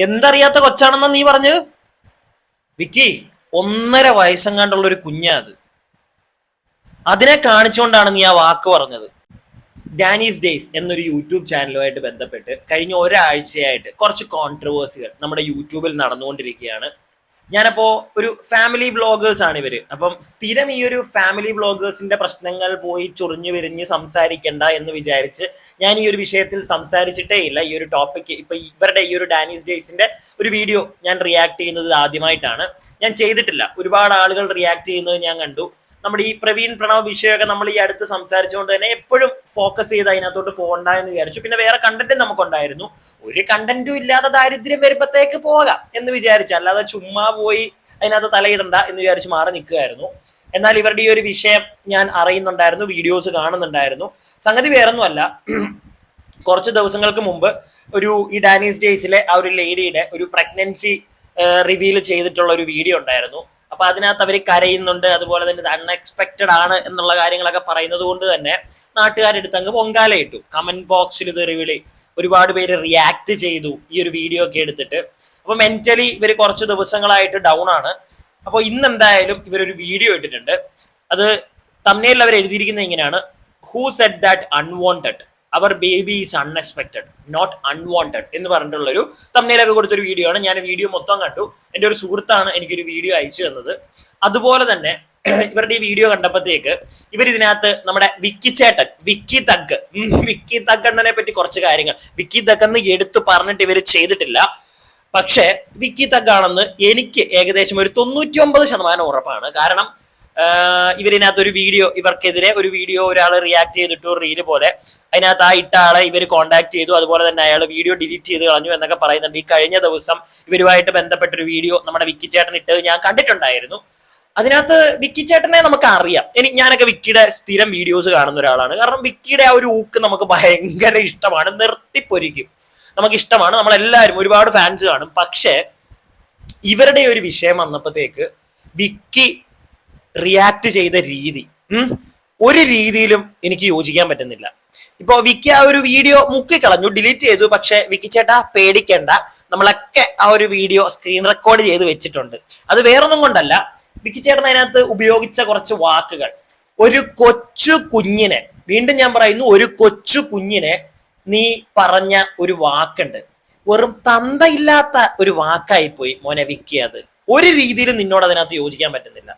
എന്തറിയാത്ത കൊച്ചാണെന്നാ നീ പറഞ്ഞു? വിക്കി 1.5 വയസ്സെങ്ങാണ്ടുള്ള ഒരു കുഞ്ഞാ അത്. അതിനെ കാണിച്ചുകൊണ്ടാണ് നീ ആ വാക്ക് പറഞ്ഞത്. ഡാനീസ് ഡേയ്സ് എന്നൊരു യൂട്യൂബ് ചാനലുമായിട്ട് ബന്ധപ്പെട്ട് കഴിഞ്ഞ ഒരാഴ്ചയായിട്ട് കുറച്ച് കോൺട്രവേഴ്സികൾ നമ്മുടെ യൂട്യൂബിൽ നടന്നുകൊണ്ടിരിക്കുകയാണ്. ഞാനപ്പോ ഒരു ഫാമിലി വ്ളോഗേഴ്സ് ആണ് ഇവര്. അപ്പം സ്ഥിരം ഈ ഒരു ഫാമിലി വ്ളോഗേഴ്സിന്റെ പ്രശ്നങ്ങൾ പോയി ചൊറിഞ്ഞു വിരിഞ്ഞ് സംസാരിക്കണ്ട എന്ന് വിചാരിച്ച് ഞാൻ ഈ ഒരു വിഷയത്തിൽ സംസാരിച്ചിട്ടേ ഇല്ല. ഈ ഒരു ടോപ്പിക്ക് ഇപ്പൊ ഇവരുടെ ഈ ഒരു ഡാനീസ് ഡേയ്സിന്റെ ഒരു വീഡിയോ ഞാൻ റിയാക്ട് ചെയ്യുന്നത് ആദ്യമായിട്ടാണ്. ഞാൻ ചെയ്തിട്ടില്ല, ഒരുപാട് ആളുകൾ റിയാക്ട് ചെയ്യുന്നത് ഞാൻ കണ്ടു. നമ്മുടെ ഈ പ്രവീൺ പ്രണവ് വിഷയമൊക്കെ നമ്മൾ ഈ അടുത്ത് സംസാരിച്ചുകൊണ്ട് തന്നെ എപ്പോഴും ഫോക്കസ് ചെയ്ത് അതിനകത്തോട്ട് പോകണ്ട എന്ന് വിചാരിച്ചു. പിന്നെ വേറെ കണ്ടന്റും നമുക്കുണ്ടായിരുന്നു. ഒരു കണ്ടന്റും ഇല്ലാതെ ദാരിദ്ര്യം വരുമ്പത്തേക്ക് പോകാം എന്ന് വിചാരിച്ചു, അല്ലാതെ ചുമ്മാ പോയി അതിനകത്ത് തലയിടണ്ട എന്ന് വിചാരിച്ച് മാറി നിൽക്കുകയായിരുന്നു. എന്നാൽ ഇവരുടെ ഈ ഒരു വിഷയം ഞാൻ അറിയുന്നുണ്ടായിരുന്നു, വീഡിയോസ് കാണുന്നുണ്ടായിരുന്നു. സംഗതി വേറൊന്നുമല്ല, കുറച്ച് ദിവസങ്ങൾക്ക് മുമ്പ് ഈ ഡാനീസ് ഡേയ്സിലെ ആ ഒരു ലേഡിയുടെ ഒരു പ്രഗ്നൻസി റിവീൽ ചെയ്തിട്ടുള്ള ഒരു വീഡിയോ ഉണ്ടായിരുന്നു. അപ്പൊ അതിനകത്ത് അവർ കരയുന്നുണ്ട്, അതുപോലെ തന്നെ ഇത് അൺഎക്സ്പെക്റ്റഡ് ആണ് എന്നുള്ള കാര്യങ്ങളൊക്കെ പറയുന്നത് കൊണ്ട് തന്നെ നാട്ടുകാരെടുത്ത് അങ്ങ് പൊങ്കാലയിട്ടു. കമന്റ് ബോക്സിൽ തെറിവിളി, ഒരുപാട് പേര് റിയാക്ട് ചെയ്തു ഈ ഒരു വീഡിയോ ഒക്കെ എടുത്തിട്ട്. അപ്പൊ മെന്റലി ഇവർ കുറച്ച് ദിവസങ്ങളായിട്ട് ഡൗൺ ആണ്. അപ്പോൾ ഇന്ന് എന്തായാലും ഇവരൊരു വീഡിയോ ഇട്ടിട്ടുണ്ട്. അത് തംബ്നെയിലിൽ അവർ എഴുതിയിരിക്കുന്നത് ഇങ്ങനെയാണ്: ഹൂ സെഡ് ദാറ്റ് അൺവാണ്ടഡ്, അവർ baby is unexpected not unwanted എന്ന് പറഞ്ഞിട്ടുള്ളൊരു തംബ്നെയിലൊക്കെ കൊടുത്തൊരു വീഡിയോ ആണ്. ഞാൻ വീഡിയോ മൊത്തം കണ്ടു. എൻ്റെ ഒരു സുഹൃത്താണ് എനിക്കൊരു വീഡിയോ അയച്ചു തന്നത്. അതുപോലെ തന്നെ ഇവരുടെ ഈ വീഡിയോ കണ്ടപ്പോഴത്തേക്ക് ഇതിനകത്ത് നമ്മുടെ വിക്കി തഗ് പറ്റി കുറച്ച് കാര്യങ്ങൾ വിക്കി തഗ് എന്ന് എടുത്തു പറഞ്ഞിട്ട് ഇവർ ചെയ്തിട്ടില്ല. പക്ഷെ വിക്കി തഗ് ആണെന്ന് എനിക്ക് ഏകദേശം ഒരു 99% ഉറപ്പാണ്. കാരണം ഇവരിനകത്ത് ഒരു വീഡിയോ, ഇവർക്കെതിരെ ഒരു വീഡിയോ ഒരാൾ റിയാക്ട് ചെയ്തിട്ടു റീല് പോലെ. അതിനകത്ത് ആ ഇട്ട ആളെ ഇവർ കോൺടാക്ട് ചെയ്തു, അതുപോലെ തന്നെ അയാൾ വീഡിയോ ഡിലീറ്റ് ചെയ്ത് കളഞ്ഞു എന്നൊക്കെ പറയുന്നുണ്ട്. ഈ കഴിഞ്ഞ ദിവസം ഇവരുമായിട്ട് ബന്ധപ്പെട്ടൊരു വീഡിയോ നമ്മുടെ വിക്കി ചേട്ടൻ ഇട്ടത് ഞാൻ കണ്ടിട്ടുണ്ടായിരുന്നു. അതിനകത്ത് വിക്കി ചേട്ടനെ നമുക്ക് അറിയാം. ഞാനൊക്കെ വിക്കിയുടെ സ്ഥിരം വീഡിയോസ് കാണുന്ന ഒരാളാണ്. കാരണം വിക്കിയുടെ ആ ഒരു ഊക്ക് നമുക്ക് ഭയങ്കര ഇഷ്ടമാണ്, നിർത്തിപ്പൊരിക്കും, നമുക്ക് ഇഷ്ടമാണ്. നമ്മളെല്ലാവരും ഒരുപാട് ഫാൻസ് കാണും. പക്ഷെ ഇവരുടെ ഒരു വിഷയം വന്നപ്പോഴത്തേക്ക് വിക്കി റിയാക്ട് ചെയ്ത രീതി ഒരു രീതിയിലും എനിക്ക് യോജിക്കാൻ പറ്റുന്നില്ല. ഇപ്പൊ വിക്കി ആ ഒരു വീഡിയോ മുക്കിക്കളഞ്ഞു, ഡിലീറ്റ് ചെയ്തു. പക്ഷെ വിക്കി ചേട്ടാ പേടിക്കണ്ട, നമ്മളൊക്കെ ആ ഒരു വീഡിയോ സ്ക്രീൻ റെക്കോർഡ് ചെയ്ത് വെച്ചിട്ടുണ്ട്. അത് വേറൊന്നും കൊണ്ടല്ല, വിക്കി ചേട്ടൻ അതിനകത്ത് ഉപയോഗിച്ച കുറച്ച് വാക്കുകൾ. ഒരു കൊച്ചു കുഞ്ഞിനെ, വീണ്ടും ഞാൻ പറയുന്നു, ഒരു കൊച്ചു കുഞ്ഞിനെ നീ പറഞ്ഞ ഒരു വാക്കുണ്ട്, വെറും തന്തയില്ലാത്ത ഒരു വാക്കായി പോയി മോനെ വിക്കി. അത് ഒരു രീതിയിലും നിന്നോട് അതിനകത്ത് യോജിക്കാൻ പറ്റുന്നില്ല.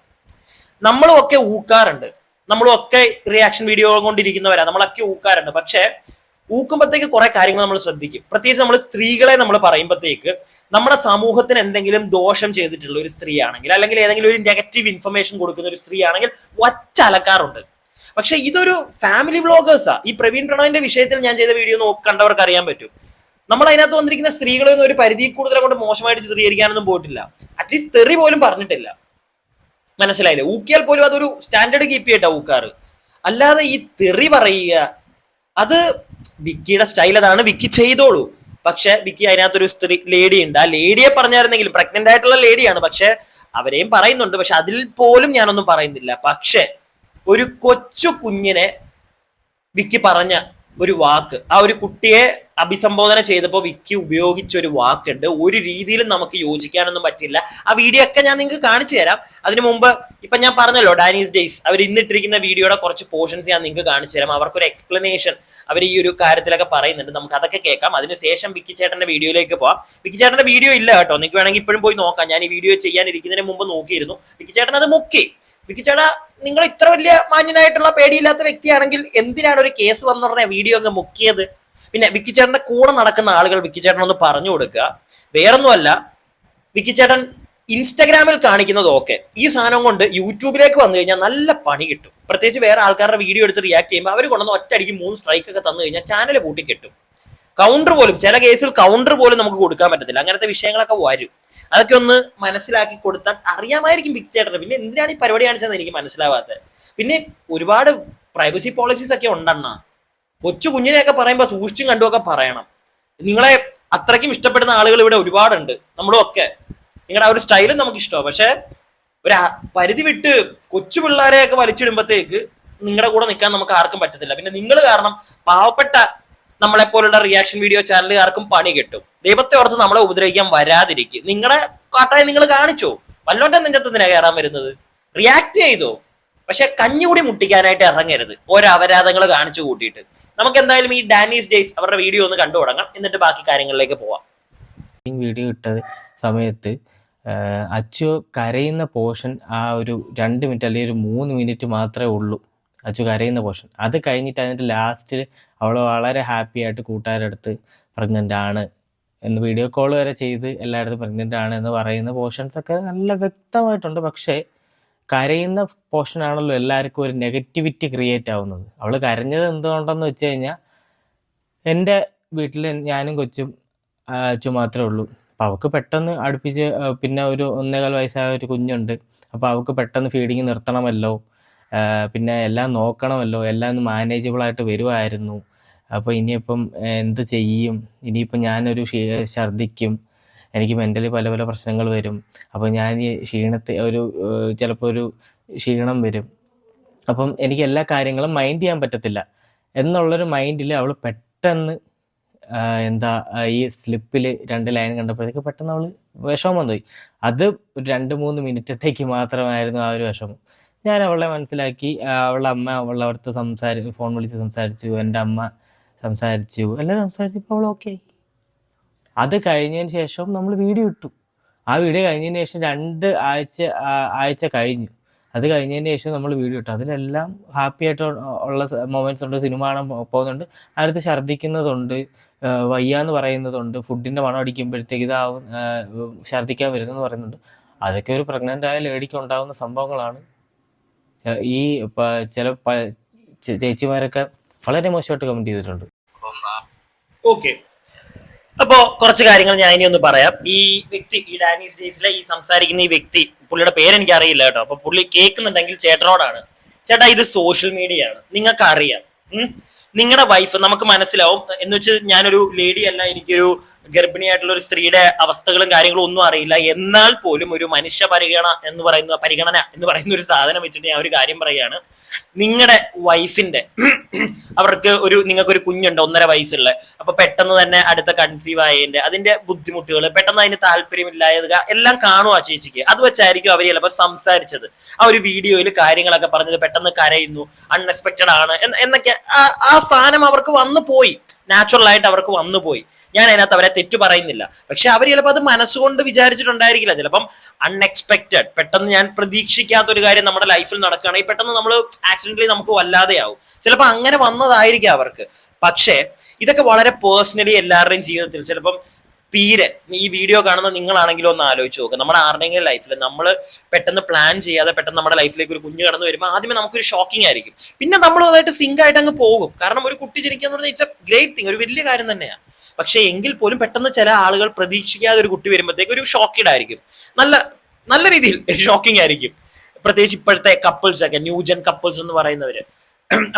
നമ്മളും ഒക്കെ ഊക്കാറുണ്ട്, നമ്മളും ഒക്കെ റിയാക്ഷൻ വീഡിയോ കൊണ്ടിരിക്കുന്നവരാ, നമ്മളൊക്കെ ഊക്കാറുണ്ട്. പക്ഷെ ഊക്കുമ്പോഴത്തേക്ക് കുറെ കാര്യങ്ങൾ നമ്മൾ ശ്രദ്ധിക്കും. പ്രത്യേകിച്ച് നമ്മൾ സ്ത്രീകളെ നമ്മൾ പറയുമ്പോഴത്തേക്ക് നമ്മുടെ സമൂഹത്തിന് എന്തെങ്കിലും ദോഷം ചെയ്തിട്ടുള്ള ഒരു സ്ത്രീ ആണെങ്കിൽ, അല്ലെങ്കിൽ ഏതെങ്കിലും ഒരു നെഗറ്റീവ് ഇൻഫർമേഷൻ കൊടുക്കുന്ന ഒരു സ്ത്രീ ആണെങ്കിൽ ഒറ്റ അലക്കാറുണ്ട്. പക്ഷെ ഇതൊരു ഫാമിലി വ്ളോഗേഴ്സാ. ഈ പ്രവീൺ പ്രണവിന്റെ വിഷയത്തിൽ ഞാൻ ചെയ്ത വീഡിയോ കണ്ടവർക്ക് അറിയാൻ പറ്റും. നമ്മൾ അതിനകത്ത് വന്നിരിക്കുന്ന സ്ത്രീകളൊന്നും ഒരു പരിധി കൂടുതൽ കൊണ്ട് മോശമായിട്ട് ചിത്രീകരിക്കാനൊന്നും പോയിട്ടില്ല. അറ്റ്ലീസ്റ്റ് തെറി പോലും പറഞ്ഞിട്ടില്ല. മനസ്സിലായില്ലേ? ഊക്കിയാൽ പോലും അതൊരു സ്റ്റാൻഡേർഡ് കീപ്പ് ചെയ്യട്ടാ ഊക്കാറ്. അല്ലാതെ ഈ തെറി പറയുക, അത് വിക്കിയുടെ സ്റ്റൈൽ, അതാണ്, വിക്കി ചെയ്തോളൂ. പക്ഷെ വിക്കി അതിനകത്തൊരു സ്ത്രീ ലേഡി ഉണ്ട്, ആ ലേഡിയെ പറഞ്ഞായിരുന്നെങ്കിലും പ്രഗ്നന്റ് ആയിട്ടുള്ള ലേഡിയാണ്, പക്ഷെ അവരെയും പറയുന്നുണ്ട്. പക്ഷെ അതിൽ പോലും ഞാനൊന്നും പറയുന്നില്ല. പക്ഷെ ഒരു കൊച്ചു കുഞ്ഞിനെ വിക്കി പറഞ്ഞ ഒരു വാക്ക്, ആ ഒരു കുട്ടിയെ അഭിസംബോധന ചെയ്തപ്പോൾ വിക്കി ഉപയോഗിച്ച ഒരു വാക്കുണ്ട്, ഒരു രീതിയിലും നമുക്ക് യോജിക്കാനൊന്നും പറ്റില്ല. ആ വീഡിയോ ഒക്കെ ഞാൻ നിങ്ങൾക്ക് കാണിച്ചു തരാം. അതിനു മുമ്പ് ഇപ്പൊ ഞാൻ പറഞ്ഞല്ലോ, ഡാനീസ് ഡേയ്സ് അവർ ഇന്നിട്ടിരിക്കുന്ന വീഡിയോയുടെ കുറച്ച് പോർഷൻസ് ഞാൻ നിങ്ങൾക്ക് കാണിച്ചു തരാം. അവർക്കൊരു എക്സ്പ്ലനേഷൻ അവർ ഈ ഒരു കാര്യത്തിലൊക്കെ പറയുന്നുണ്ട്, നമുക്ക് അതൊക്കെ കേൾക്കാം. അതിനുശേഷം വിക്കി ചേട്ടന്റെ വീഡിയോയിലേക്ക് പോവാം. വിക്കി ചേട്ടന്റെ വീഡിയോ ഇല്ല കേട്ടോ, നിങ്ങൾക്ക് വേണമെങ്കിൽ ഇപ്പോഴും പോയി നോക്കാം. ഞാൻ ഈ വീഡിയോ ചെയ്യാനിരിക്കുന്നതിന് മുമ്പ് നോക്കിയിരുന്നു. വിക്കി ചേട്ടൻ അത് മുക്കി. വിക്കി ചേട്ടാ, നിങ്ങൾ ഇത്ര വലിയ മാന്യനായിട്ടുള്ള പേടിയില്ലാത്ത വ്യക്തിയാണെങ്കിൽ എന്തിനാണ് ഒരു കേസ് വന്നുടനെ വീഡിയോ അങ്ങ് മുക്കിയത്? പിന്നെ വിക്കി ചേട്ടന്റെ കൂടെ നടക്കുന്ന ആളുകൾ വിക്കി ചേട്ടൻ ഒന്ന് പറഞ്ഞു കൊടുക്കുക. വേറൊന്നുമല്ല, വിക്കി ചേട്ടൻ ഇൻസ്റ്റാഗ്രാമിൽ കാണിക്കുന്നത് ഓക്കെ, ഈ സാധനം കൊണ്ട് യൂട്യൂബിലേക്ക് വന്നു കഴിഞ്ഞാൽ നല്ല പണി കിട്ടും. പ്രത്യേകിച്ച് വേറെ ആൾക്കാരുടെ വീഡിയോ എടുത്ത് റിയാക്ട് ചെയ്യുമ്പോൾ അവർ കൊണ്ടുവന്ന് ഒറ്റയടിക്ക് 3 സ്ട്രൈക്ക് ഒക്കെ തന്നു കഴിഞ്ഞാൽ ചാനൽ പൂട്ടിക്കെട്ടും. കൗണ്ടർ പോലും, ചില കേസിൽ കൗണ്ടർ പോലും നമുക്ക് കൊടുക്കാൻ പറ്റത്തില്ല. അങ്ങനത്തെ വിഷയങ്ങളൊക്കെ വരും. അതൊക്കെ ഒന്ന് മനസ്സിലാക്കി കൊടുത്താൽ അറിയാമായിരിക്കും വിക്കി ചേട്ടന്. പിന്നെ എന്തിനാണ് ഈ പരിപാടി കാണിച്ചതെന്ന് എനിക്ക് മനസ്സിലാവാത്തത്. പിന്നെ ഒരുപാട് പ്രൈവസി പോളിസീസ് ഒക്കെ ഉണ്ടെന്നാ. കൊച്ചു കുഞ്ഞിനെയൊക്കെ പറയുമ്പോൾ സൂക്ഷിച്ചും കണ്ടുമൊക്കെ പറയണം. നിങ്ങളെ അത്രയ്ക്കും ഇഷ്ടപ്പെടുന്ന ആളുകൾ ഇവിടെ ഒരുപാടുണ്ട്, നമ്മളും ഒക്കെ. നിങ്ങളുടെ ആ ഒരു സ്റ്റൈലും നമുക്ക് ഇഷ്ടമാണ്. പക്ഷെ ഒരു പരിധി വിട്ട് കൊച്ചു പിള്ളേരെയൊക്കെ വലിച്ചിടുമ്പോഴത്തേക്ക് നിങ്ങളുടെ കൂടെ നിൽക്കാൻ നമുക്ക് ആർക്കും പറ്റത്തില്ല. പിന്നെ നിങ്ങൾ കാരണം പാവപ്പെട്ട നമ്മളെപ്പോലുള്ള റിയാക്ഷൻ വീഡിയോ ചാനലുകാർക്കും പണി കിട്ടും. ദൈവത്തെ ഓർത്ത് നമ്മളെ ഉപദ്രവിക്കാൻ വരാതിരിക്കും. നിങ്ങളുടെ കാട്ടായി നിങ്ങൾ കാണിച്ചോ, വല്ലോന്റെ നെഞ്ചത്ത് കയറാൻ വരുന്നത്, റിയാക്ട് ചെയ്തോ, പക്ഷെ കഞ്ഞുകൂടി മുട്ടിക്കാനായിട്ട് ഇറങ്ങരുത് ഓരോ അപരാധങ്ങൾ കാണിച്ചു കൂട്ടിയിട്ട്. നമുക്ക് എന്തായാലും ഈ ഡാനീസ് ഡേയ്സ് അവരുടെ വീഡിയോ ഒന്ന് കണ്ടു തുടങ്ങാം, എന്നിട്ട് ബാക്കി കാര്യങ്ങളിലേക്ക് പോവാം. വീഡിയോ ഇട്ട സമയത്ത് അച്ചു കരയുന്ന പോർഷൻ ആ ഒരു 2 മിനിറ്റ് അല്ലെങ്കിൽ ഒരു 3 മിനിറ്റ് മാത്രമേ ഉള്ളൂ. അച്ചു കരയുന്ന പോർഷൻ. അത് കഴിഞ്ഞിട്ട് അതിൻ്റെ ലാസ്റ്റിൽ അവൾ വളരെ ഹാപ്പി ആയിട്ട് കൂട്ടുകാരടുത്ത് പ്രഗ്നൻ്റ് ആണ് എന്ന് വീഡിയോ കോൾ വരെ ചെയ്ത് എല്ലായിടത്തും പ്രഗ്നൻ്റ് ആണ് എന്ന് പറയുന്ന പോർഷൻസൊക്കെ നല്ല വ്യക്തമായിട്ടുണ്ട്. പക്ഷേ കരയുന്ന പോർഷനാണല്ലോ എല്ലാവർക്കും ഒരു നെഗറ്റിവിറ്റി ക്രിയേറ്റ് ആവുന്നത്. അവൾ കരഞ്ഞത് എന്തുകൊണ്ടെന്ന് വെച്ച് കഴിഞ്ഞാൽ, എൻ്റെ വീട്ടിൽ ഞാനും കൊച്ചും അച്ചു മാത്രമേ ഉള്ളൂ. അപ്പോൾ അവൾക്ക് പെട്ടെന്ന് അടുപ്പിച്ച് പിന്നെ ഒരു 1.25 വയസ്സായ ഒരു കുഞ്ഞുണ്ട്. അപ്പോൾ അവൾക്ക് പെട്ടെന്ന് ഫീഡിങ് നിർത്തണമല്ലോ, പിന്നെ എല്ലാം നോക്കണമല്ലോ, എല്ലാം ഒന്ന് മാനേജബിളായിട്ട് വരുമായിരുന്നു. അപ്പോൾ ഇനിയിപ്പം എന്ത് ചെയ്യും, ഇനിയിപ്പം ഞാനൊരു ഛർദ്ദിക്കും, എനിക്ക് മെൻ്റലി പല പല പ്രശ്നങ്ങൾ വരും, അപ്പോൾ ഞാൻ ഈ ചിലപ്പോൾ ഒരു ക്ഷീണം വരും, അപ്പം എനിക്ക് എല്ലാ കാര്യങ്ങളും മൈൻഡ് ചെയ്യാൻ പറ്റത്തില്ല എന്നുള്ളൊരു മൈൻഡിൽ അവൾ പെട്ടെന്ന് ഈ സ്ലിപ്പിൽ 2 ലൈൻ കണ്ടപ്പോഴത്തേക്ക് പെട്ടെന്ന് അവൾ വിഷമം വന്നുപോയി. അത് ഒരു 2-3 മിനിറ്റത്തേക്ക് മാത്രമായിരുന്നു ആ ഒരു വിഷമം. ഞാൻ അവളെ മനസ്സിലാക്കി. അവളുടെ അമ്മ അവളടുത്ത് ഫോൺ വിളിച്ച് സംസാരിച്ചു, എൻ്റെ അമ്മ സംസാരിച്ചു, എല്ലാവരും സംസാരിച്ചപ്പോൾ അവൾ ഓക്കെ ആയി. അത് കഴിഞ്ഞതിന് ശേഷം നമ്മൾ വീഡിയോ ഇട്ടു. ആ വീഡിയോ കഴിഞ്ഞതിന് ശേഷം 2 ആഴ്ച കഴിഞ്ഞു. അത് കഴിഞ്ഞതിന് ശേഷം നമ്മൾ വീഡിയോ ഇട്ടു. അതിലെല്ലാം ഹാപ്പി ആയിട്ട് ഉള്ള മൊമെൻറ്റ്സ് ഉണ്ട്. സിനിമ കാണാൻ പോകുന്നുണ്ട്, അടുത്ത് ഛർദ്ദിക്കുന്നതുണ്ട്, വയ്യാന്ന് പറയുന്നതുണ്ട്, ഫുഡിൻ്റെ മണം അടിക്കുമ്പോഴത്തേക്ക് ഛർദ്ദിക്കാൻ വരുന്നെന്ന് പറയുന്നുണ്ട്. അതൊക്കെ ഒരു പ്രഗ്നൻ്റ് ആയ ലേഡിക്ക് ഉണ്ടാകുന്ന സംഭവങ്ങളാണ്. ഈ ചില ചേച്ചിമാരൊക്കെ വളരെ മോശമായിട്ട് കമൻറ്റ് ചെയ്തിട്ടുണ്ട്. ഓക്കെ, അപ്പോ കുറച്ച് കാര്യങ്ങൾ ഞാൻ ഇനി ഒന്ന് പറയാം. ഈ വ്യക്തി, ഈ ഡാനീസ് ഡേയ്സിലെ ഈ സംസാരിക്കുന്ന ഈ വ്യക്തി, പുള്ളിയുടെ പേര് എനിക്ക് അറിയില്ല കേട്ടോ. അപ്പൊ പുള്ളി കേൾക്കുന്നുണ്ടെങ്കിൽ ചേട്ടനോടാണ്, ചേട്ടാ ഇത് സോഷ്യൽ മീഡിയ ആണ്, നിങ്ങൾക്ക് അറിയാം. നിങ്ങളുടെ വൈഫ്, നമുക്ക് മനസ്സിലാവും എന്ന് വെച്ച് ഞാനൊരു ലേഡി അല്ല, എനിക്കൊരു ഗർഭിണിയായിട്ടുള്ള ഒരു സ്ത്രീയുടെ അവസ്ഥകളും കാര്യങ്ങളും ഒന്നും അറിയില്ല. എന്നാൽ പോലും ഒരു മനുഷ്യ പരിഗണന എന്ന് പറയുന്ന ഒരു സാധനം വെച്ചിട്ട് ഞാൻ ഒരു കാര്യം പറയുകയാണ്. നിങ്ങളുടെ വൈഫിന്റെ നിങ്ങൾക്കൊരു കുഞ്ഞുണ്ട് 1.5 വയസ്സുള്ള, അപ്പൊ പെട്ടെന്ന് തന്നെ അടുത്ത കൺസീവ് ആയതിന്റെ അതിന്റെ ബുദ്ധിമുട്ടുകൾ, പെട്ടെന്ന് അതിന് താല്പര്യമില്ലായത് എല്ലാം കാണുക ചേച്ചിക്ക്. അത് വെച്ചായിരിക്കും അവർ ചിലപ്പോൾ സംസാരിച്ചത്. ആ ഒരു വീഡിയോയിൽ കാര്യങ്ങളൊക്കെ പറഞ്ഞത്, പെട്ടെന്ന് കരയുന്നു, അൺഎക്സ്പെക്റ്റഡ് ആണ് എന്നൊക്കെ ആ സാധനം അവർക്ക് വന്നു പോയി, നാച്ചുറൽ ആയിട്ട് അവർക്ക് വന്നു പോയി. ഞാൻ അതിനകത്ത് അവരെ തെറ്റു പറയുന്നില്ല. പക്ഷെ അവർ ചിലപ്പോൾ അത് മനസ്സുകൊണ്ട് വിചാരിച്ചിട്ടുണ്ടായിരിക്കില്ല. ചിലപ്പം അൺഎക്സ്പെക്റ്റഡ്, പെട്ടെന്ന് ഞാൻ പ്രതീക്ഷിക്കാത്ത ഒരു കാര്യം നമ്മുടെ ലൈഫിൽ നടക്കുകയാണെങ്കിൽ പെട്ടെന്ന് നമ്മൾ ആക്സിഡന്റലി നമുക്ക് വല്ലാതെയാവും. ചിലപ്പോൾ അങ്ങനെ വന്നതായിരിക്കും അവർക്ക്. പക്ഷേ ഇതൊക്കെ വളരെ പേഴ്സണലി എല്ലാവരുടെയും ജീവിതത്തിൽ ചിലപ്പം തീരെ, ഈ വീഡിയോ കാണുന്ന നിങ്ങളാണെങ്കിലും ഒന്ന് ആലോചിച്ച് നോക്കുക. നമ്മുടെ ആരുടെയെങ്കിലും ലൈഫിൽ നമ്മൾ പെട്ടെന്ന് പ്ലാൻ ചെയ്യാതെ പെട്ടെന്ന് നമ്മുടെ ലൈഫിലേക്ക് ഒരു കുഞ്ഞ് കടന്നു വരുമ്പോൾ ആദ്യമേ നമുക്കൊരു ഷോക്കിംഗ് ആയിരിക്കും. പിന്നെ നമ്മൾ അതായിട്ട് സിങ്ക് ആയിട്ട് അങ്ങ് പോകും. കാരണം ഒരു കുട്ടി ജനിക്കുക എന്ന് പറഞ്ഞാൽ ഇറ്റ്സ് എ ഗ്രേറ്റ് തിങ്, ഒരു വലിയ കാര്യം തന്നെയാണ്. പക്ഷെ എങ്കിൽ പോലും പെട്ടെന്ന് ചില ആളുകൾ പ്രതീക്ഷിക്കാതെ ഒരു കുട്ടി വരുമ്പോഴത്തേക്ക് ഒരു ഷോക്കിഡ് ആയിരിക്കും, നല്ല രീതിയിൽ ഷോക്കിംഗ് ആയിരിക്കും. പ്രത്യേകിച്ച് ഇപ്പോഴത്തെ കപ്പിൾസ് ഒക്കെ, ന്യൂജൻ കപ്പിൾസ് എന്ന് പറയുന്നവര്.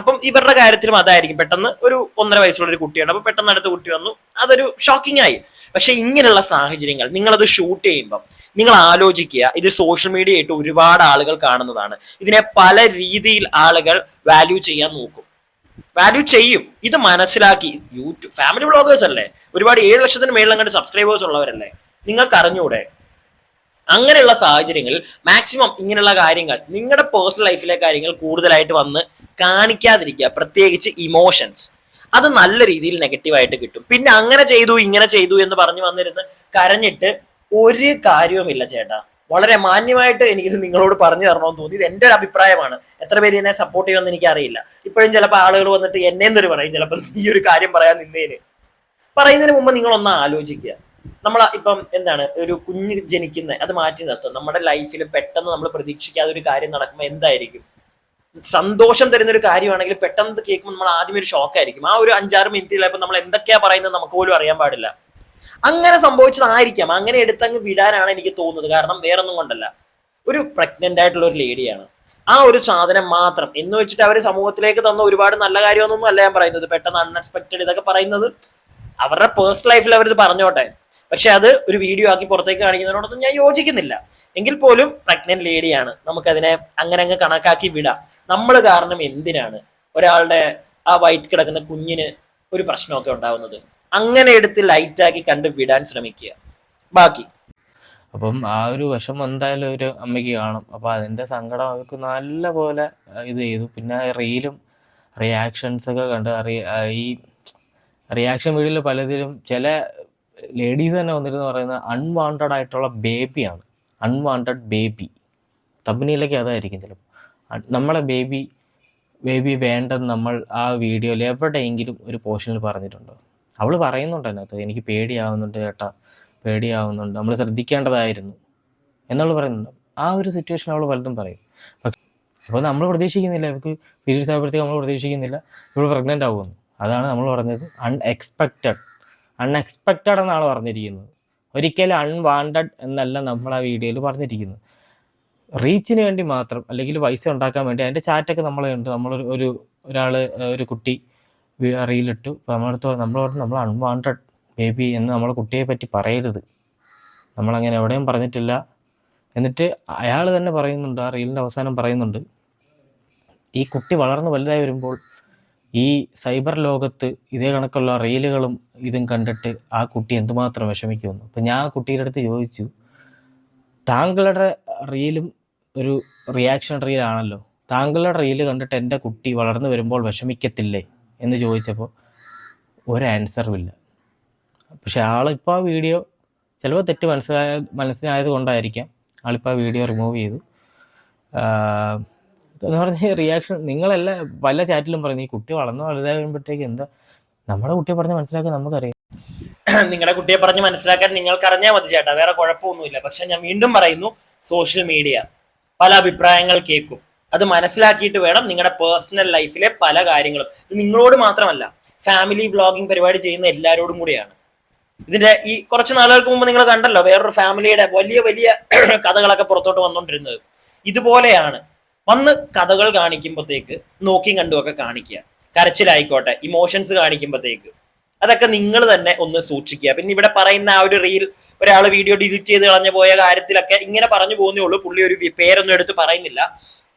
അപ്പം ഇവരുടെ കാര്യത്തിലും അതായിരിക്കും. പെട്ടെന്ന് ഒരു 1.5 വയസ്സുള്ള ഒരു കുട്ടിയാണ്, അപ്പൊ പെട്ടെന്ന് അടുത്ത കുട്ടി വന്നു, അതൊരു ഷോക്കിംഗ് ആയി. പക്ഷെ ഇങ്ങനെയുള്ള സാഹചര്യങ്ങൾ നിങ്ങളത് ഷൂട്ട് ചെയ്യുമ്പോൾ നിങ്ങൾ ആലോചിക്കുക, ഇത് സോഷ്യൽ മീഡിയ ആയിട്ട് ഒരുപാട് ആളുകൾ കാണുന്നതാണ്. ഇതിനെ പല രീതിയിൽ ആളുകൾ വാല്യൂ ചെയ്യാൻ നോക്കും, വാല്യൂ ചെയ്യും. ഇത് മനസ്സിലാക്കി, യൂട്യൂബ് ഫാമിലി വ്ളോഗേഴ്സ് അല്ലേ, ഒരുപാട് 7 ലക്ഷത്തിന് മേളിൽ അങ്ങോട്ട് സബ്സ്ക്രൈബേഴ്സ് ഉള്ളവരല്ലേ, നിങ്ങൾക്ക് അറിഞ്ഞൂടെ? അങ്ങനെയുള്ള സാഹചര്യങ്ങളിൽ മാക്സിമം ഇങ്ങനെയുള്ള കാര്യങ്ങൾ, നിങ്ങളുടെ പേഴ്സണൽ ലൈഫിലെ കാര്യങ്ങൾ കൂടുതലായിട്ട് വന്ന് കാണിക്കാതിരിക്കുക. പ്രത്യേകിച്ച് ഇമോഷൻസ്, അത് നല്ല രീതിയിൽ നെഗറ്റീവായിട്ട് കിട്ടും. പിന്നെ അങ്ങനെ ചെയ്തു ഇങ്ങനെ ചെയ്തു എന്ന് പറഞ്ഞു വന്നിരുന്ന് കരഞ്ഞിട്ട് ഒരു കാര്യവുമില്ല ചേട്ടാ. വളരെ മാന്യമായിട്ട് എനിക്കിത് നിങ്ങളോട് പറഞ്ഞു തരണമെന്ന് തോന്നി. ഇത് എൻ്റെ ഒരു അഭിപ്രായമാണ്. എത്ര പേര് എന്നെ സപ്പോർട്ട് ചെയ്യുമെന്ന് എനിക്കറിയില്ല. ഇപ്പോഴും ചിലപ്പോൾ ആളുകൾ വന്നിട്ട് എന്നേന്നൊരു പറയും, ചിലപ്പോൾ ഈ ഒരു കാര്യം പറയാൻ പറയുന്നതിന് മുമ്പ് നിങ്ങളൊന്ന് ആലോചിക്കുക. ഇപ്പം എന്താണ്, ഒരു കുഞ്ഞ് ജനിക്കുന്നത് അത് മാറ്റി നിർത്തുക. നമ്മുടെ ലൈഫിൽ പെട്ടെന്ന് നമ്മൾ പ്രതീക്ഷിക്കാതെ ഒരു കാര്യം നടക്കുമ്പോൾ എന്തായിരിക്കും, സന്തോഷം തരുന്ന ഒരു കാര്യമാണെങ്കിൽ പെട്ടെന്ന് കേൾക്കുമ്പോൾ നമ്മൾ ആദ്യം ഒരു ഷോക്കായിരിക്കും. ആ ഒരു 5-6 മിനിറ്റിലായപ്പോൾ നമ്മൾ എന്തൊക്കെയാ പറയുന്നത് നമുക്ക് പോലും അറിയാൻ പാടില്ല. അങ്ങനെ സംഭവിച്ചതായിരിക്കാം. അങ്ങനെ എടുത്തങ്ങ് വിടാനാണ് എനിക്ക് തോന്നുന്നത്. കാരണം വേറൊന്നും കൊണ്ടല്ല, ഒരു പ്രഗ്നന്റ് ആയിട്ടുള്ള ഒരു ലേഡിയാണ്. ആ ഒരു സാധനം മാത്രം എന്ന് വെച്ചിട്ട് അവർ സമൂഹത്തിലേക്ക് തന്ന ഒരുപാട് നല്ല കാര്യമൊന്നും അല്ല ഞാൻ പറയുന്നത്. പെട്ടെന്ന് അൺഎക്സ്പെക്റ്റഡ് ഇതൊക്കെ പറയുന്നത് അവരുടെ പേഴ്സണൽ ലൈഫിൽ അവരിത് പറഞ്ഞോട്ടെ. പക്ഷെ അത് ഒരു വീഡിയോ ആക്കി പുറത്തേക്ക് കാണിക്കുന്നതിനോടൊന്നും ഞാൻ യോജിക്കുന്നില്ല. എങ്കിൽ പോലും പ്രഗ്നന്റ് ലേഡിയാണ്, നമുക്കതിനെ അങ്ങനെ അങ്ങ് കണക്കാക്കി വിടാം. നമ്മൾ കാരണം എന്തിനാണ് ഒരാളുടെ ആ വയറ്റിൽ കിടക്കുന്ന കുഞ്ഞിന് ഒരു പ്രശ്നമൊക്കെ ഉണ്ടാവുന്നത്. അങ്ങനെ എടുത്ത് ലൈറ്റാക്കി കണ്ട് വിടാൻ ശ്രമിക്കുക. ബാക്കി അപ്പം ആ ഒരു വിഷമം എന്തായാലും ഒരു അമ്മയ്ക്ക് കാണും. അപ്പോൾ അതിൻ്റെ സങ്കടം അവർക്ക് നല്ല പോലെ ഇത് ചെയ്തു. പിന്നെ റീലും റിയാക്ഷൻസൊക്കെ കണ്ട് ഈ റിയാക്ഷൻ വീഡിയോയിൽ പലതിലും ചില ലേഡീസ് തന്നെ വന്നിരുന്ന് പറയുന്നത് അൺവാണ്ടഡ് ആയിട്ടുള്ള ബേബിയാണ്. അൺവാണ്ടഡ് ബേബി തമ്പനിയിലേക്ക് അതായിരിക്കും ചിലപ്പോൾ. നമ്മളെ ബേബി വേണ്ടെന്ന് നമ്മൾ ആ വീഡിയോയിൽ എവിടെയെങ്കിലും ഒരു പോർഷനിൽ പറഞ്ഞിട്ടുണ്ടോ? അവൾ പറയുന്നുണ്ട് അതിനകത്ത്, എനിക്ക് പേടിയാവുന്നുണ്ട് ചേട്ടാ, പേടിയാവുന്നുണ്ട്, നമ്മൾ ശ്രദ്ധിക്കേണ്ടതായിരുന്നു എന്നുള്ളത് പറയുന്നുണ്ട്. ആ ഒരു സിറ്റുവേഷൻ അവൾ പലതും പറയും. പക്ഷെ അപ്പോൾ നമ്മൾ പ്രതീക്ഷിക്കുന്നില്ല, ഇവർക്ക് പീരീഡ്സ് ആയപ്പോഴത്തേക്ക് നമ്മൾ പ്രതീക്ഷിക്കുന്നില്ല ഇവൾ പ്രഗ്നൻ്റ് ആവുമെന്ന്. അതാണ് നമ്മൾ പറഞ്ഞത് അൺഎക്സ്പെക്റ്റഡ് എന്നാണ് പറഞ്ഞിരിക്കുന്നത്. ഒരിക്കലും അൺവാണ്ടഡ് എന്നല്ല നമ്മൾ ആ വീഡിയോയിൽ പറഞ്ഞിരിക്കുന്നത്. റീച്ചിന് വേണ്ടി മാത്രം, അല്ലെങ്കിൽ പൈസ ഉണ്ടാക്കാൻ വേണ്ടി അതിൻ്റെ ചാറ്റൊക്കെ ഉണ്ട്. ഒരു കുട്ടി റീലിട്ടു. അപ്പോൾ നമ്മൾ അൺവാണ്ടഡ് ബേബി എന്ന് നമ്മളെ കുട്ടിയെ പറ്റി പറയരുത്, നമ്മളങ്ങനെ എവിടെയും പറഞ്ഞിട്ടില്ല. എന്നിട്ട് അയാൾ തന്നെ പറയുന്നുണ്ട്, ആ റീലിൻ്റെ അവസാനം പറയുന്നുണ്ട്, ഈ കുട്ടി വളർന്ന് വലുതായി വരുമ്പോൾ ഈ സൈബർ ലോകത്ത് ഇതേ കണക്കുള്ള റീലുകളും ഇതും കണ്ടിട്ട് ആ കുട്ടി എന്തുമാത്രം വിഷമിക്കുമെന്ന്. അപ്പം ഞാൻ ആ കുട്ടിയുടെ അടുത്ത് ചോദിച്ചു, താങ്കളുടെ റീലും ഒരു റിയാക്ഷൻ റീലാണല്ലോ, താങ്കളുടെ റീല് കണ്ടിട്ട് എൻ്റെ കുട്ടി വളർന്നു വരുമ്പോൾ വിഷമിക്കത്തില്ലേ എന്ന് ചോദിച്ചപ്പോൾ ഒരു ആൻസറും ഇല്ല. പക്ഷെ ആളിപ്പോൾ ആ വീഡിയോ ചിലപ്പോൾ തെറ്റ് മനസ്സിലായത് കൊണ്ടായിരിക്കാം ആളിപ്പോൾ ആ വീഡിയോ റിമൂവ് ചെയ്തു. എന്ന് പറഞ്ഞ റിയാക്ഷൻ നിങ്ങളെല്ലാം പല ചാറ്റിലും പറയുന്നത്, ഈ കുട്ടി വളർന്നു വലുതായി വരുമ്പോഴത്തേക്ക് എന്താ നമ്മുടെ കുട്ടിയെ പറഞ്ഞ് മനസ്സിലാക്കാൻ നമുക്കറിയാം. നിങ്ങളുടെ കുട്ടിയെ പറഞ്ഞ് മനസ്സിലാക്കാൻ നിങ്ങൾക്ക് അറിഞ്ഞാൽ മതി ചേട്ടാ, വേറെ കുഴപ്പമൊന്നുമില്ല. പക്ഷെ ഞാൻ വീണ്ടും പറയുന്നു, സോഷ്യൽ മീഡിയ പല അഭിപ്രായങ്ങൾ കേൾക്കും. അത് മനസ്സിലാക്കിയിട്ട് വേണം നിങ്ങളുടെ പേഴ്സണൽ ലൈഫിലെ പല കാര്യങ്ങളും. ഇത് നിങ്ങളോട് മാത്രമല്ല, ഫാമിലി വ്ളോഗിങ് പരിപാടി ചെയ്യുന്ന എല്ലാവരോടും കൂടിയാണ്. ഇതിന്റെ ഈ കുറച്ച് നാളുകൾക്ക് മുമ്പ് നിങ്ങൾ കണ്ടല്ലോ, വേറൊരു ഫാമിലിയുടെ വലിയ വലിയ കഥകളൊക്കെ പുറത്തോട്ട് വന്നുകൊണ്ടിരുന്നത്. ഇതുപോലെയാണ് വന്ന് കഥകൾ കാണിക്കുമ്പോഴത്തേക്ക് നോക്കിയും കണ്ടുമൊക്കെ കാണിക്കുക. കരച്ചിലായിക്കോട്ടെ, ഇമോഷൻസ് കാണിക്കുമ്പോഴത്തേക്ക് അതൊക്കെ നിങ്ങൾ തന്നെ ഒന്ന് സൂക്ഷിക്കുക. പിന്നെ ഇവിടെ പറയുന്ന ആ ഒരു റീൽ, ഒരാൾ വീഡിയോ ഡിലീറ്റ് ചെയ്ത് കളഞ്ഞു പോയ കാര്യത്തിലൊക്കെ ഇങ്ങനെ പറഞ്ഞു പോകുന്നേ ഉള്ളൂ. പുള്ളി ഒരു പേരൊന്നും എടുത്ത് പറയുന്നില്ല.